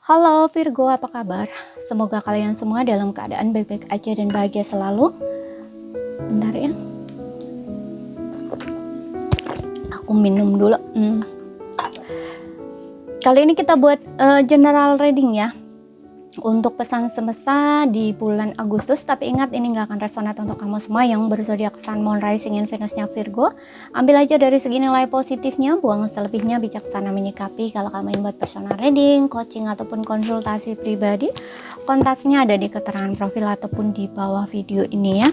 Halo Virgo, apa kabar? Semoga kalian semua dalam keadaan baik-baik aja dan bahagia selalu. Bentar ya, aku minum dulu. Kali ini kita buat general reading ya, untuk pesan semesta di bulan Agustus. Tapi ingat, ini nggak akan resonate untuk kamu semua yang berzodiak Sun, Moon, Rising, and Venusnya Virgo. Ambil aja dari segi nilai positifnya, buang selebihnya, bijaksana menyikapi. Kalau kamu ingin buat personal reading, coaching, ataupun konsultasi pribadi, kontaknya ada di keterangan profil ataupun di bawah video ini ya.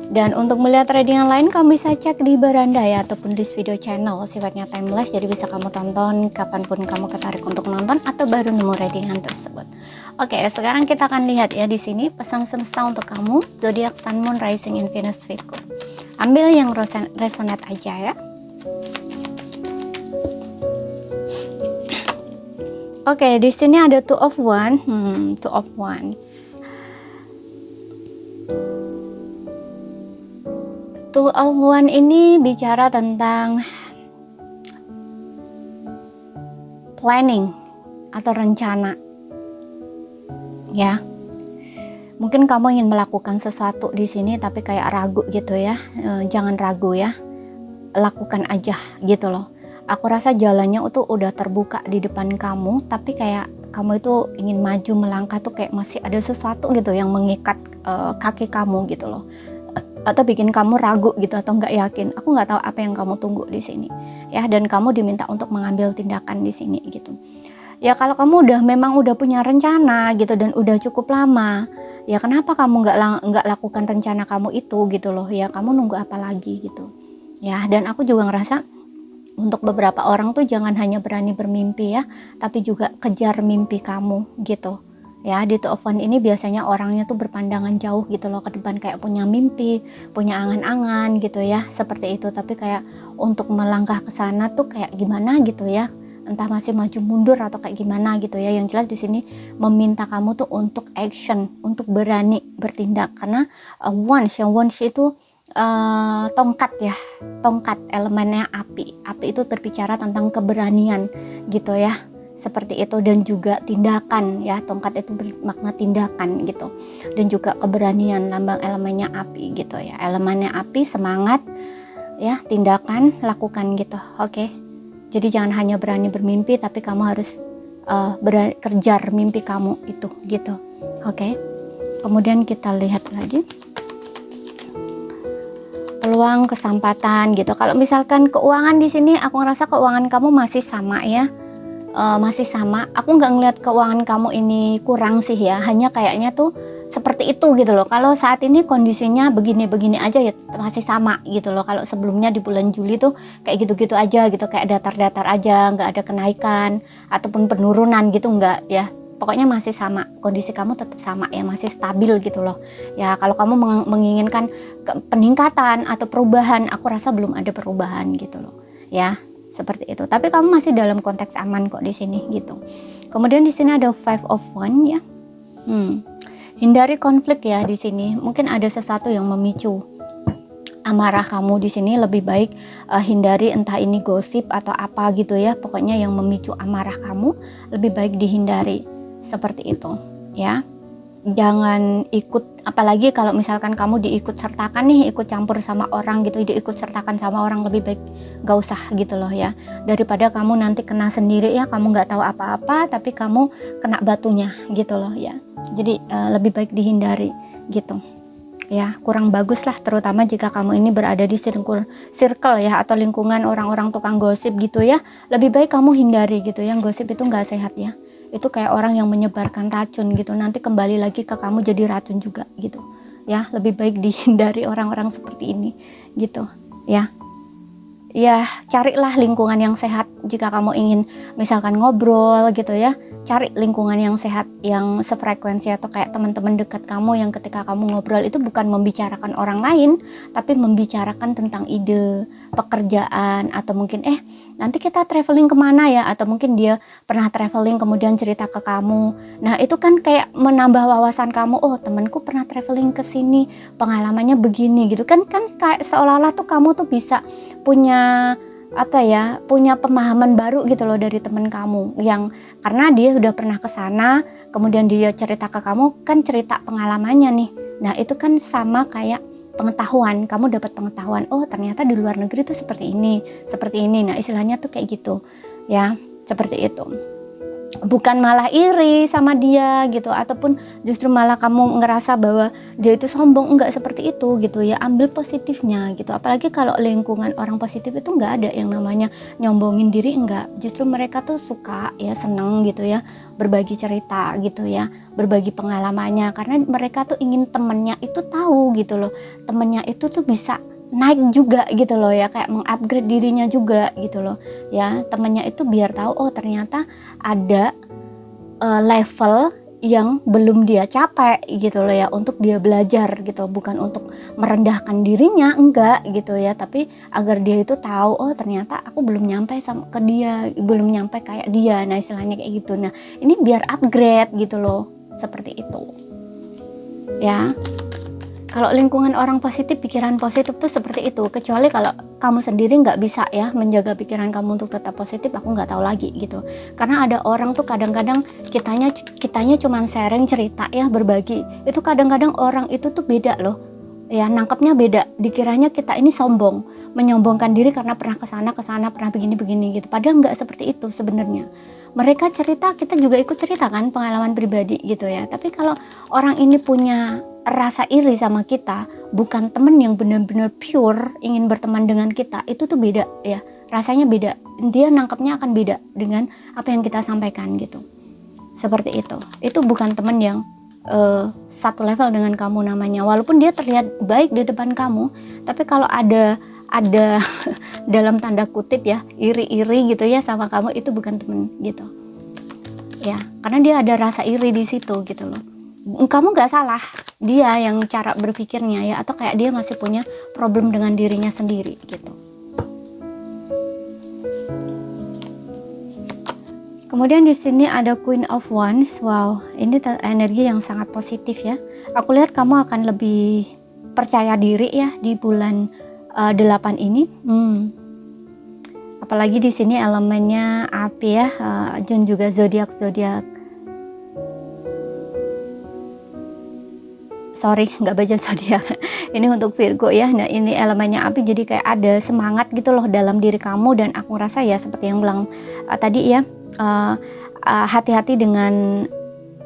Dan untuk melihat reading yang lain, kamu bisa cek di beranda ya, ataupun di video channel, sifatnya timeless, jadi bisa kamu tonton kapanpun kamu ketarik untuk nonton atau baru nemu readingan tersebut. Oke, sekarang kita akan lihat ya di sini pesan semesta untuk kamu zodiak Sun, Moon, Rising, and Venus Virgo. Ambil yang resonate aja ya. Oke, di sini ada Two of Wands. Two of Wands. Two of Wands ini bicara tentang planning atau rencana ya. Mungkin kamu ingin melakukan sesuatu di sini tapi kayak ragu gitu ya. Jangan ragu ya, lakukan aja gitu loh. Aku rasa jalannya itu udah terbuka di depan kamu, tapi kayak kamu itu ingin maju melangkah tuh kayak masih ada sesuatu gitu yang mengikat kaki kamu gitu loh, atau bikin kamu ragu gitu atau nggak yakin. Aku nggak tahu apa yang kamu tunggu di sini ya, dan kamu diminta untuk mengambil tindakan di sini gitu ya. Kalau kamu memang udah punya rencana gitu dan udah cukup lama ya, kenapa kamu nggak lakukan rencana kamu itu gitu loh ya. Kamu nunggu apa lagi gitu ya. Dan aku juga ngerasa untuk beberapa orang tuh jangan hanya berani bermimpi ya, tapi juga kejar mimpi kamu gitu ya. Di Two of Wands ini biasanya orangnya tuh berpandangan jauh gitu loh ke depan, kayak punya mimpi, punya angan-angan gitu ya, seperti itu. Tapi kayak untuk melangkah ke sana tuh kayak gimana gitu ya, entah masih maju mundur atau kayak gimana gitu ya. Yang jelas di sini meminta kamu tuh untuk action, untuk berani bertindak, karena Wands itu tongkat ya, tongkat elemennya api itu berbicara tentang keberanian gitu ya, seperti itu. Dan juga tindakan ya, tongkat itu bermakna tindakan gitu, dan juga keberanian, lambang elemennya api gitu ya. Elemennya api, semangat ya, tindakan, lakukan gitu. Oke, jadi jangan hanya berani bermimpi, tapi kamu harus kejar mimpi kamu itu gitu. Oke, kemudian kita lihat lagi peluang kesempatan gitu. Kalau misalkan keuangan di sini, aku ngerasa keuangan kamu masih sama ya, masih sama. Aku nggak ngeliat keuangan kamu ini kurang sih ya, hanya kayaknya tuh seperti itu gitu loh. Kalau saat ini kondisinya begini-begini aja ya, masih sama gitu loh. Kalau sebelumnya di bulan Juli tuh kayak gitu-gitu aja gitu, kayak datar-datar aja, nggak ada kenaikan ataupun penurunan gitu, nggak ya. Pokoknya masih sama, kondisi kamu tetap sama ya, masih stabil gitu loh ya. Kalau kamu menginginkan peningkatan atau perubahan, aku rasa belum ada perubahan gitu loh ya, seperti itu. Tapi kamu masih dalam konteks aman kok di sini gitu. Kemudian di sini ada Five of Wands ya. Hindari konflik ya di sini. Mungkin ada sesuatu yang memicu amarah kamu di sini. Lebih baik hindari, entah ini gosip atau apa gitu ya. Pokoknya yang memicu amarah kamu lebih baik dihindari, seperti itu ya. Jangan ikut, apalagi kalau misalkan kamu diikut sertakan nih, ikut campur sama orang gitu, diikut sertakan sama orang, lebih baik gak usah gitu loh ya, daripada kamu nanti kena sendiri ya. Kamu nggak tahu apa-apa tapi kamu kena batunya gitu loh ya. Jadi lebih baik dihindari gitu ya, kurang bagus lah. Terutama jika kamu ini berada di circle ya, atau lingkungan orang-orang tukang gosip gitu ya, lebih baik kamu hindari gitu. Yang gosip itu nggak sehat ya, itu kayak orang yang menyebarkan racun gitu, nanti kembali lagi ke kamu jadi racun juga gitu ya. Lebih baik dihindari orang-orang seperti ini gitu ya. Ya, carilah lingkungan yang sehat jika kamu ingin misalkan ngobrol gitu ya. Cari lingkungan yang sehat, yang sefrekuensi, atau kayak teman-teman dekat kamu yang ketika kamu ngobrol itu bukan membicarakan orang lain, tapi membicarakan tentang ide, pekerjaan, atau mungkin nanti kita traveling kemana ya, atau mungkin dia pernah traveling kemudian cerita ke kamu. Nah itu kan kayak menambah wawasan kamu. Oh, temanku pernah traveling ke sini, pengalamannya begini gitu kan kayak seolah-olah tuh kamu tuh bisa punya apa ya, punya pemahaman baru gitu loh dari teman kamu, yang karena dia udah pernah ke sana, kemudian dia cerita ke kamu, kan cerita pengalamannya nih. Nah itu kan sama kayak pengetahuan, kamu dapat pengetahuan, oh ternyata di luar negeri tuh seperti ini. Nah istilahnya tuh kayak gitu ya, seperti itu. Bukan malah iri sama dia gitu, ataupun justru malah kamu ngerasa bahwa dia itu sombong, enggak seperti itu gitu ya. Ambil positifnya gitu, apalagi kalau lingkungan orang positif itu enggak ada yang namanya nyombongin diri, enggak. Justru mereka tuh suka ya, seneng gitu ya, berbagi cerita gitu ya, berbagi pengalamannya, karena mereka tuh ingin temennya itu tahu gitu loh, temennya itu tuh bisa naik juga gitu loh ya, kayak mengupgrade dirinya juga gitu loh ya, temennya itu biar tahu oh ternyata ada level yang belum dia capai gitu loh ya, untuk dia belajar gitu, bukan untuk merendahkan dirinya, enggak gitu ya, tapi agar dia itu tahu oh ternyata aku belum nyampe sama ke dia, belum nyampe kayak dia. Nah istilahnya kayak gitu. Nah ini biar upgrade gitu loh, seperti itu ya. Kalau lingkungan orang positif, pikiran positif tuh seperti itu. Kecuali kalau kamu sendiri nggak bisa ya menjaga pikiran kamu untuk tetap positif, aku nggak tahu lagi gitu. Karena ada orang tuh kadang-kadang kitanya cuman sharing cerita ya, berbagi. Itu kadang-kadang orang itu tuh beda loh. Ya nangkepnya beda. Dikiranya kita ini sombong, menyombongkan diri karena pernah kesana, pernah begini gitu. Padahal nggak seperti itu sebenarnya. Mereka cerita, kita juga ikut cerita kan, pengalaman pribadi gitu ya. Tapi kalau orang ini punya rasa iri sama kita, bukan temen yang benar-benar pure ingin berteman dengan kita, itu tuh beda ya, rasanya beda, dia nangkepnya akan beda dengan apa yang kita sampaikan gitu, seperti itu bukan temen yang satu level dengan kamu namanya, walaupun dia terlihat baik di depan kamu, tapi kalau ada dalam tanda kutip ya, iri-iri gitu ya sama kamu, itu bukan temen gitu ya, karena dia ada rasa iri di situ gitu loh. Kamu nggak salah, dia yang cara berpikirnya ya, atau kayak dia masih punya problem dengan dirinya sendiri gitu. Kemudian di sini ada Queen of Wands. Wow, ini energi yang sangat positif ya. Aku lihat kamu akan lebih percaya diri ya di bulan 8 ini. Apalagi di sini elemennya api ya, dan juga zodiak. Sorry, nggak baca zodiak. Ini untuk Virgo ya. Nah ini elemennya api, jadi kayak ada semangat gitu loh dalam diri kamu, dan aku rasa ya seperti yang bilang tadi ya, hati-hati dengan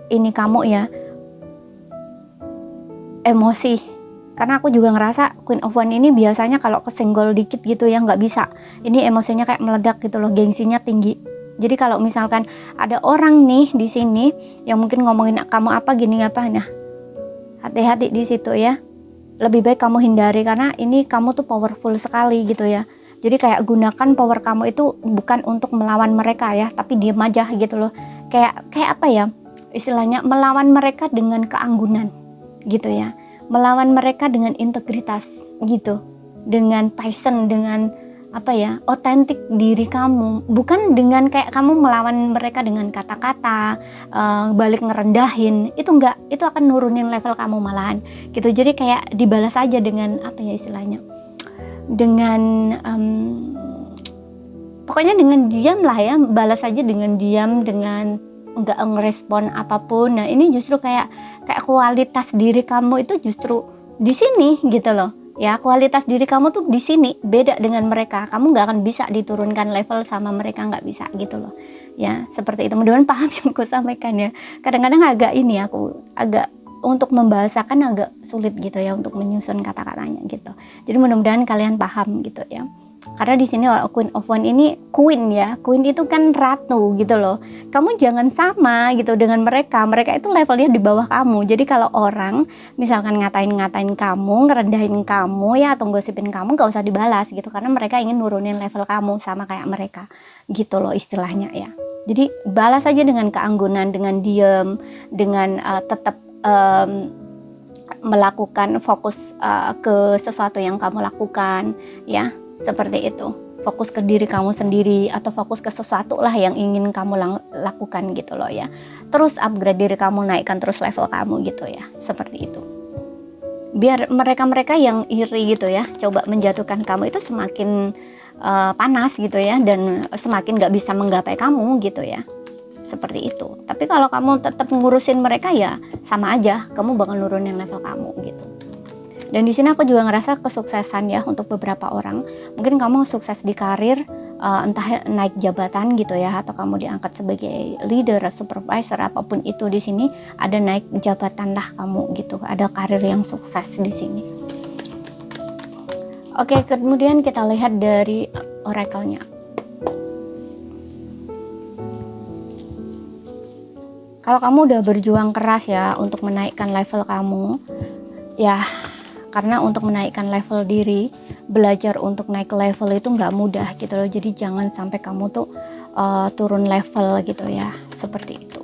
ini kamu ya, emosi. Karena aku juga ngerasa Queen of Wands ini biasanya kalau kesenggol dikit gitu ya nggak bisa. Ini emosinya kayak meledak gitu loh, gengsinya tinggi. Jadi kalau misalkan ada orang nih di sini yang mungkin ngomongin kamu apa gini apa, nah hati-hati di situ ya. Lebih baik kamu hindari, karena ini kamu tuh powerful sekali gitu ya. Jadi kayak gunakan power kamu itu bukan untuk melawan mereka ya, tapi diam aja gitu loh. Kayak apa ya? Istilahnya melawan mereka dengan keanggunan gitu ya. Melawan mereka dengan integritas gitu. Dengan passion, dengan apa ya, otentik diri kamu, bukan dengan kayak kamu melawan mereka dengan kata-kata, balik ngerendahin, itu enggak, itu akan nurunin level kamu malahan gitu. Jadi kayak dibalas aja dengan apa ya istilahnya, dengan pokoknya dengan diam lah ya, balas aja dengan diam, dengan enggak ngerespon apapun. Nah ini justru kayak kualitas diri kamu itu justru di sini gitu loh. Ya kualitas diri kamu tuh di sini beda dengan mereka, kamu nggak akan bisa diturunkan level sama mereka, nggak bisa gitu loh ya, seperti itu. Mudah-mudahan paham yang aku sampaikan ya. Kadang-kadang agak ini ya, aku agak untuk membahasakan agak sulit gitu ya, untuk menyusun kata-katanya gitu. Jadi mudah-mudahan kalian paham gitu ya. Karena di sini Queen of Wands ini queen ya, queen itu kan ratu gitu loh. Kamu jangan sama gitu dengan mereka, mereka itu levelnya di bawah kamu. Jadi kalau orang misalkan ngatain kamu, ngerendahin kamu ya, atau gosipin kamu, gak usah dibalas gitu, karena mereka ingin nurunin level kamu sama kayak mereka gitu loh istilahnya ya. Jadi balas aja dengan keanggunan, dengan diem, dengan tetap melakukan fokus ke sesuatu yang kamu lakukan ya. Seperti itu, fokus ke diri kamu sendiri, atau fokus ke sesuatu lah yang ingin kamu lakukan gitu loh ya. Terus upgrade diri kamu, naikkan terus level kamu gitu ya, seperti itu. Biar mereka yang iri gitu ya, coba menjatuhkan kamu, itu semakin panas gitu ya, dan semakin nggak bisa menggapai kamu gitu ya, seperti itu. Tapi kalau kamu tetap ngurusin mereka ya sama aja, kamu bakal nurunin level kamu gitu. Dan di sini aku juga ngerasa kesuksesan ya untuk beberapa orang. Mungkin kamu sukses di karir, entah naik jabatan gitu ya, atau kamu diangkat sebagai leader, supervisor, apapun itu. Di sini ada naik jabatan lah kamu gitu, ada karir yang sukses di sini. Oke, kemudian kita lihat dari oracle-nya. Kalau kamu udah berjuang keras ya untuk menaikkan level kamu, ya karena untuk menaikkan level diri, belajar untuk naik level itu nggak mudah gitu loh. Jadi jangan sampai kamu tuh turun level gitu ya, seperti itu.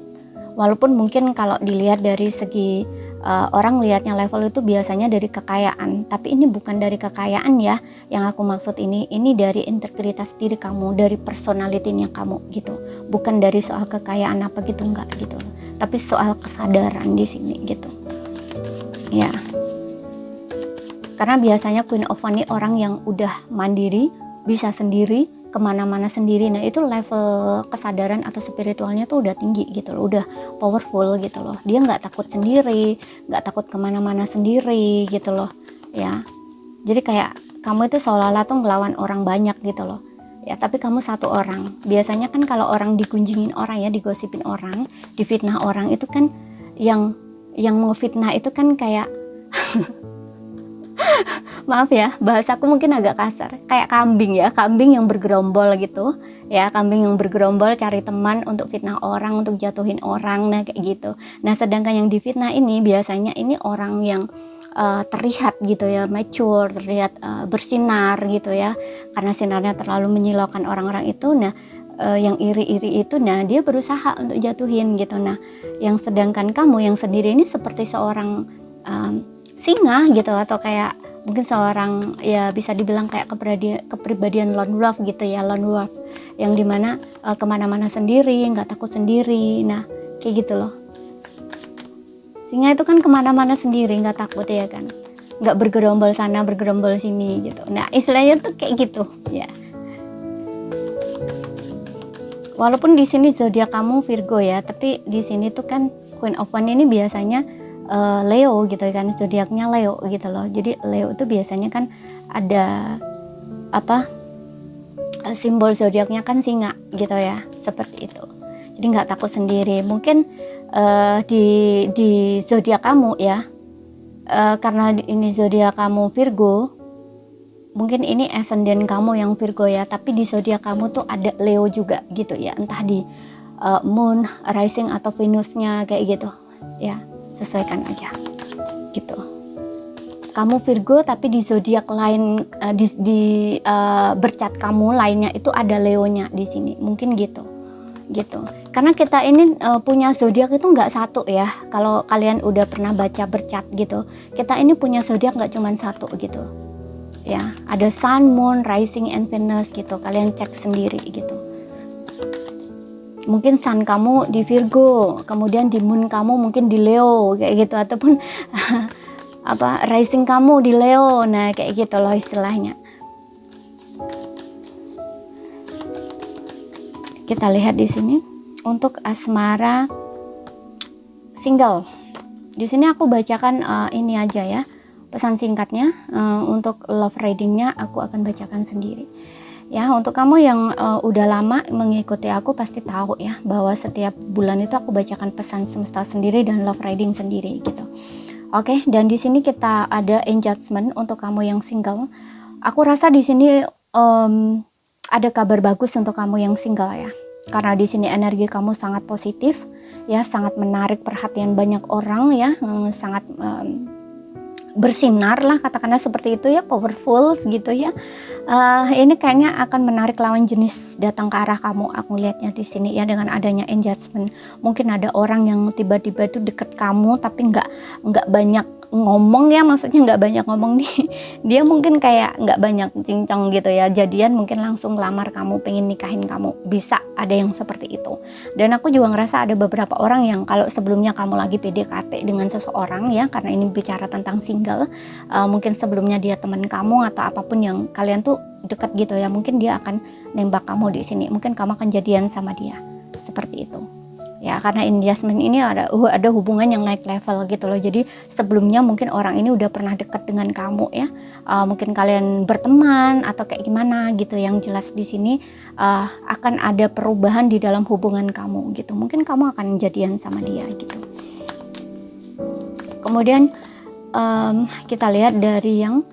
Walaupun mungkin kalau dilihat dari segi orang lihatnya level itu biasanya dari kekayaan, tapi ini bukan dari kekayaan ya yang aku maksud. Ini dari integritas diri kamu, dari personality-nya kamu gitu, bukan dari soal kekayaan apa gitu, enggak gitu, tapi soal kesadaran di sini gitu ya. Karena biasanya Queen of Wands ini orang yang udah mandiri, bisa sendiri, kemana-mana sendiri. Nah itu level kesadaran atau spiritualnya tuh udah tinggi gitu loh, udah powerful gitu loh. Dia nggak takut sendiri, nggak takut kemana-mana sendiri gitu loh ya. Jadi kayak kamu itu seolah-olah tuh ngelawan orang banyak gitu loh ya, tapi kamu satu orang. Biasanya kan kalau orang digunjingin orang ya, digosipin orang, difitnah orang, itu kan yang mau fitnah itu kan kayak maaf ya, bahasaku mungkin agak kasar, kayak kambing ya, kambing yang bergerombol gitu ya, kambing yang bergerombol cari teman untuk fitnah orang, untuk jatuhin orang, nah kayak gitu. Nah sedangkan yang difitnah ini biasanya ini orang yang terlihat gitu ya, mature, terlihat bersinar gitu ya, karena sinarnya terlalu menyilaukan orang-orang itu. Nah yang iri-iri itu, nah dia berusaha untuk jatuhin gitu. Nah yang sedangkan kamu yang sendiri ini seperti seorang singa gitu, atau kayak mungkin seorang ya bisa dibilang kayak kepribadian lone wolf gitu ya, lone wolf yang dimana kemana-mana sendiri, nggak takut sendiri. Nah kayak gitu loh, singa itu kan kemana-mana sendiri, nggak takut ya kan, nggak bergerombol sana bergerombol sini gitu. Nah istilahnya tuh kayak gitu ya. Walaupun di sini zodiak kamu Virgo ya, tapi di sini tuh kan Queen of Wands ini biasanya Leo gitu kan, zodiaknya Leo gitu loh. Jadi Leo itu biasanya kan ada apa, simbol zodiaknya kan singa gitu ya, seperti itu. Jadi nggak takut sendiri. Mungkin di zodiak kamu ya, karena ini zodiak kamu Virgo, mungkin ini ascendant kamu yang Virgo ya, tapi di zodiak kamu tuh ada Leo juga gitu ya, entah di moon, rising atau Venusnya kayak gitu ya. Sesuaikan aja gitu. Kamu Virgo tapi di zodiak lain, di bercat kamu lainnya itu ada Leonya di sini, mungkin gitu. Karena kita ini punya zodiak itu nggak satu ya. Kalau kalian udah pernah baca bercat gitu, kita ini punya zodiak nggak cuma satu gitu ya. Ada Sun, Moon, Rising, and Venus gitu. Kalian cek sendiri gitu. Mungkin sun kamu di Virgo, kemudian di moon kamu mungkin di Leo kayak gitu, ataupun apa rising kamu di Leo, nah kayak gitu loh istilahnya. Kita lihat di sini untuk asmara single. Di sini aku bacakan ini aja ya, pesan singkatnya. Untuk love readingnya aku akan bacakan sendiri. Ya, untuk kamu yang udah lama mengikuti aku pasti tahu ya bahwa setiap bulan itu aku bacakan pesan semesta sendiri dan love reading sendiri gitu. Oke, dan di sini kita ada engagement untuk kamu yang single. Aku rasa di sini ada kabar bagus untuk kamu yang single ya. Karena di sini energi kamu sangat positif ya, sangat menarik perhatian banyak orang ya, sangat bersinar lah katakanlah seperti itu ya, powerful gitu ya. Ini kayaknya akan menarik lawan jenis datang ke arah kamu. Aku lihatnya di sini ya, dengan adanya engagement. Mungkin ada orang yang tiba-tiba itu deket kamu tapi nggak banyak ngomong ya, maksudnya nggak banyak ngomong nih. Dia mungkin kayak nggak banyak cincong gitu ya. Jadian mungkin langsung lamar kamu, pengen nikahin kamu. Bisa ada yang seperti itu. Dan aku juga ngerasa ada beberapa orang yang kalau sebelumnya kamu lagi PDKT dengan seseorang ya, karena ini bicara tentang single, mungkin sebelumnya dia teman kamu atau apapun yang kalian tuh dekat gitu ya, mungkin dia akan nembak kamu di sini, mungkin kamu akan jadian sama dia, seperti itu ya. Karena engagement ini ada hubungan yang naik level gitu loh. Jadi sebelumnya mungkin orang ini udah pernah dekat dengan kamu ya, mungkin kalian berteman atau kayak gimana gitu. Yang jelas di sini akan ada perubahan di dalam hubungan kamu gitu, mungkin kamu akan jadian sama dia gitu. Kemudian kita lihat dari yang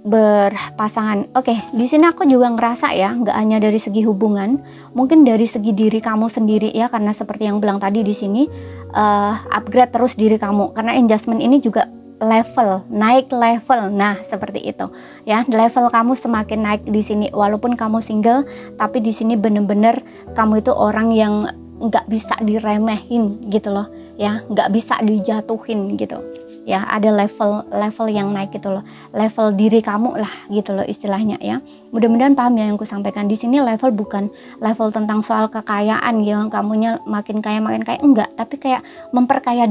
berpasangan. Oke, di sini aku juga ngerasa ya, nggak hanya dari segi hubungan, mungkin dari segi diri kamu sendiri ya, karena seperti yang bilang tadi di sini upgrade terus diri kamu, karena adjustment ini juga naik level. Nah, seperti itu ya, level kamu semakin naik di sini. Walaupun kamu single, tapi di sini bener-bener kamu itu orang yang nggak bisa diremehin gitu loh ya, nggak bisa dijatuhin gitu ya. Ada level yang naik gitu loh, level diri kamu lah gitu loh istilahnya ya. Mudah-mudahan paham ya yang aku sampaikan di sini. Level bukan level tentang soal kekayaan yang kamunya makin kaya enggak, tapi kayak memperkaya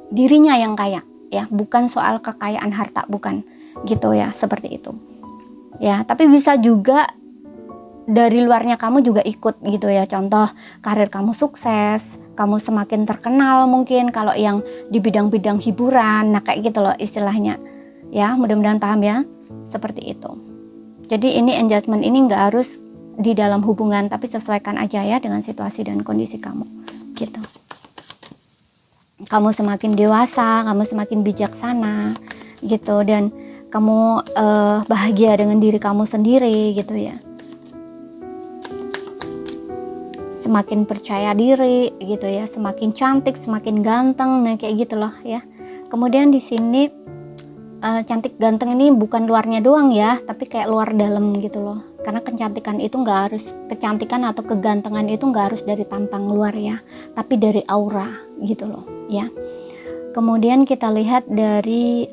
dirinya yang kaya ya, bukan soal kekayaan harta, bukan gitu ya, seperti itu ya. Tapi bisa juga dari luarnya kamu juga ikut gitu ya, contoh karir kamu sukses, kamu semakin terkenal mungkin kalau yang di bidang-bidang hiburan, nah kayak gitu loh istilahnya ya. Mudah-mudahan paham ya, seperti itu. Jadi ini adjustment ini nggak harus di dalam hubungan, tapi sesuaikan aja ya dengan situasi dan kondisi kamu gitu. Kamu semakin dewasa, kamu semakin bijaksana gitu, dan kamu bahagia dengan diri kamu sendiri gitu ya, semakin percaya diri gitu ya, semakin cantik, semakin ganteng, nah kayak gitu loh ya. Kemudian di sini cantik ganteng ini bukan luarnya doang ya, tapi kayak luar dalam gitu loh. Karena kecantikan itu nggak harus, kecantikan atau kegantengan itu nggak harus dari tampang luar ya, tapi dari aura gitu loh ya. Kemudian kita lihat dari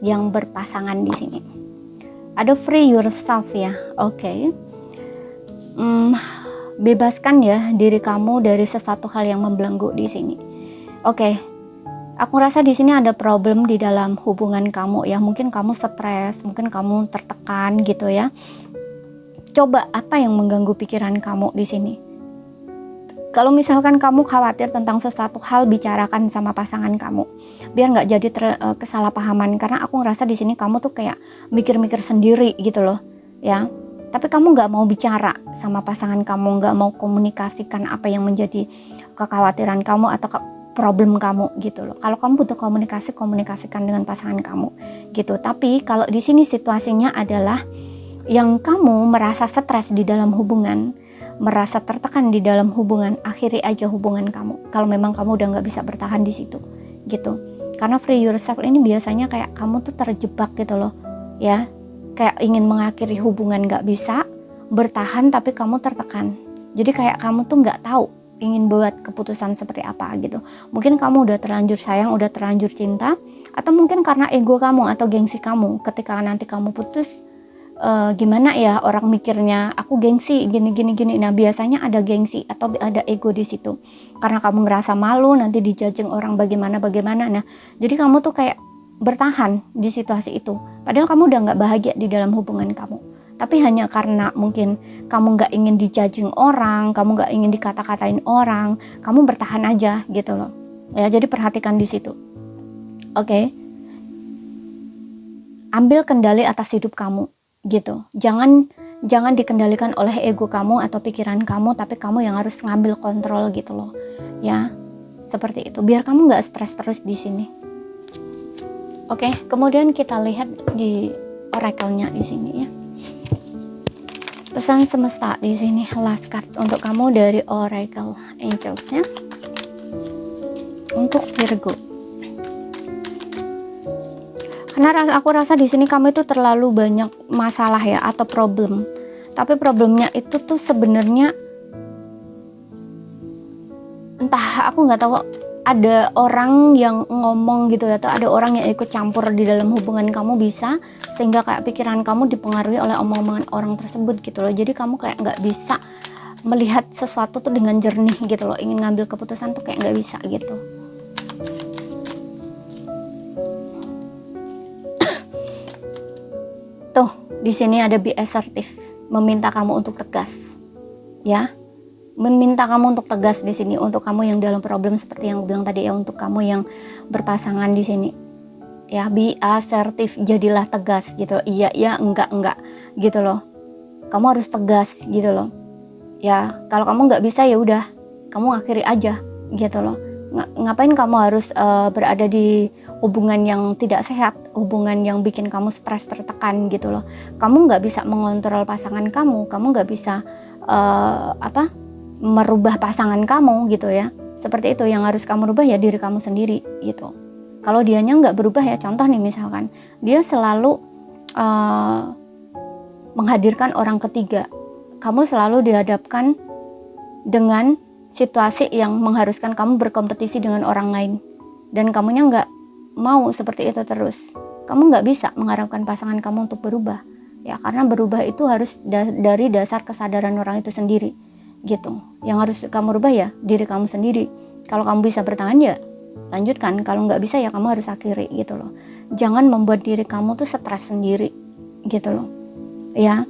yang berpasangan di sini. Ada free yourself ya, oke. Bebaskan ya diri kamu dari sesuatu hal yang membelenggu di sini. Oke. Aku rasa di sini ada problem di dalam hubungan kamu ya. Mungkin kamu stres, mungkin kamu tertekan gitu ya. Coba apa yang mengganggu pikiran kamu di sini? Kalau misalkan kamu khawatir tentang sesuatu hal, bicarakan sama pasangan kamu, biar nggak jadi kesalahpahaman. Karena aku ngerasa di sini kamu tuh kayak mikir-mikir sendiri gitu loh, ya. Tapi kamu nggak mau bicara sama pasangan kamu, nggak mau komunikasikan apa yang menjadi kekhawatiran kamu atau problem kamu gitu loh. Kalau kamu butuh komunikasi, komunikasikan dengan pasangan kamu gitu. Tapi kalau di sini situasinya adalah yang kamu merasa stres di dalam hubungan, merasa tertekan di dalam hubungan, akhiri aja hubungan kamu kalau memang kamu udah nggak bisa bertahan di situ gitu. Karena free yourself ini biasanya kayak kamu tuh terjebak gitu loh ya, kayak ingin mengakhiri hubungan nggak bisa bertahan, tapi kamu tertekan. Jadi kayak kamu tuh nggak tahu ingin buat keputusan seperti apa gitu. Mungkin kamu udah terlanjur sayang, udah terlanjur cinta, atau mungkin karena ego kamu atau gengsi kamu. Ketika nanti kamu putus, gimana ya orang mikirnya, aku gengsi gini. Nah biasanya ada gengsi atau ada ego di situ, karena kamu ngerasa malu nanti dijajeng orang bagaimana. Nah jadi kamu tuh kayak bertahan di situasi itu, padahal kamu udah nggak bahagia di dalam hubungan kamu, tapi hanya karena mungkin kamu nggak ingin dijajeng orang, kamu nggak ingin dikata-katain orang, kamu bertahan aja gitu loh ya. Jadi perhatikan di situ, oke? Ambil kendali atas hidup kamu gitu. Jangan dikendalikan oleh ego kamu atau pikiran kamu, tapi kamu yang harus ngambil kontrol gitu loh ya, seperti itu, biar kamu nggak stres terus di sini. Oke, kemudian kita lihat di oracle-nya di sini ya. Pesan semesta di sini, last card untuk kamu dari Oracle Angels-nya untuk Virgo. Karena aku rasa di sini kamu itu terlalu banyak masalah ya atau problem. Tapi problemnya itu tuh sebenarnya entah, aku nggak tahu, ada orang yang ngomong gitu atau ada orang yang ikut campur di dalam hubungan kamu, bisa sehingga kayak pikiran kamu dipengaruhi oleh omongan orang tersebut gitu loh. Jadi kamu kayak nggak bisa melihat sesuatu tuh dengan jernih gitu loh, ingin ngambil keputusan tuh kayak nggak bisa gitu. Tuh Di sini ada be assertive, meminta kamu untuk tegas, ya. Meminta kamu untuk tegas di sini, untuk kamu yang dalam problem seperti yang gue bilang tadi ya, untuk kamu yang berpasangan di sini. Ya, be assertive, jadilah tegas gitu. Iya, ya, enggak gitu loh. Kamu harus tegas gitu loh. Ya, kalau kamu nggak bisa ya udah, kamu akhiri aja gitu loh. Ngapain kamu harus berada di hubungan yang tidak sehat, hubungan yang bikin kamu stres, tertekan gitu loh. Kamu nggak bisa mengontrol pasangan kamu nggak bisa merubah pasangan kamu gitu ya. Seperti itu, yang harus kamu rubah ya diri kamu sendiri gitu. Kalau dianya nggak berubah ya, contoh nih misalkan dia selalu menghadirkan orang ketiga, kamu selalu dihadapkan dengan situasi yang mengharuskan kamu berkompetisi dengan orang lain, dan kamunya nggak mau seperti itu terus, kamu nggak bisa mengharapkan pasangan kamu untuk berubah ya, karena berubah itu harus dari dasar kesadaran orang itu sendiri gitu. Yang harus kamu rubah ya diri kamu sendiri. Kalau kamu bisa bertahan ya lanjutkan, kalau nggak bisa ya kamu harus akhiri gitu loh. Jangan membuat diri kamu tuh stres sendiri gitu loh ya.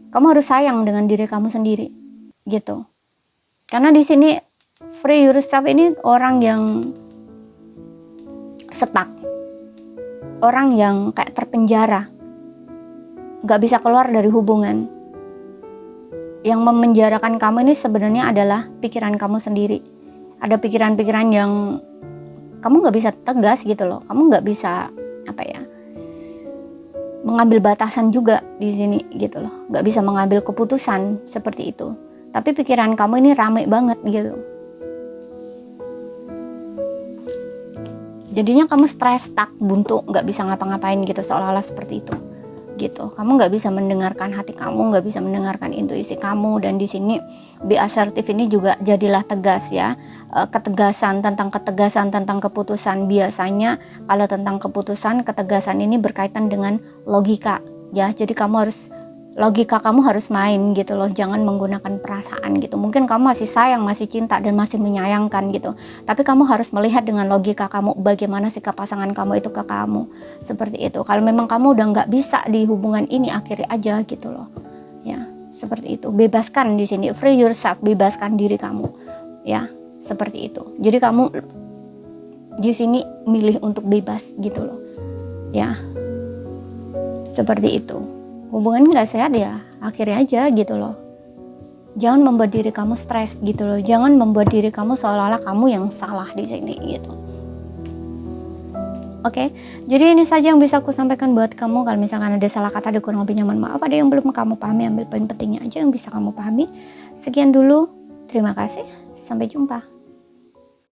Kamu harus sayang dengan diri kamu sendiri gitu, karena di sini free yourself ini orang yang stuck, orang yang kayak terpenjara, nggak bisa keluar dari hubungan. Yang memenjarakan kamu ini sebenarnya adalah pikiran kamu sendiri. Ada pikiran-pikiran yang kamu nggak bisa tegas gitu loh. Kamu nggak bisa mengambil batasan juga di sini gitu loh. Nggak bisa mengambil keputusan seperti itu. Tapi pikiran kamu ini rame banget gitu. Jadinya kamu stres, stuck, buntu, nggak bisa ngapa-ngapain gitu, seolah-olah seperti itu. Gitu. Kamu nggak bisa mendengarkan hati kamu, nggak bisa mendengarkan intuisi kamu. Dan di sini be assertive ini juga jadilah tegas ya. Ketegasan tentang keputusan. Biasanya kalau tentang keputusan, ketegasan ini berkaitan dengan logika ya. Jadi logika kamu harus main gitu loh, jangan menggunakan perasaan gitu. Mungkin kamu masih sayang, masih cinta, dan masih menyayangkan gitu, tapi kamu harus melihat dengan logika kamu bagaimana sikap pasangan kamu itu ke kamu, seperti itu. Kalau memang kamu udah nggak bisa di hubungan ini, akhiri aja gitu loh ya, seperti itu. Bebaskan di sini, free yourself, bebaskan diri kamu ya, seperti itu. Jadi kamu di sini milih untuk bebas gitu loh ya, seperti itu. Hubungan nggak sehat ya akhirnya aja gitu loh. Jangan membuat diri kamu stres gitu loh. Jangan membuat diri kamu seolah-olah kamu yang salah di sini gitu. Oke, jadi ini saja yang bisa aku sampaikan buat kamu. Kalau misalkan ada salah kata, ada kurang lebih, nyaman maaf. Ada yang belum kamu pahami, ambil poin pentingnya aja yang bisa kamu pahami. Sekian dulu, terima kasih, sampai jumpa.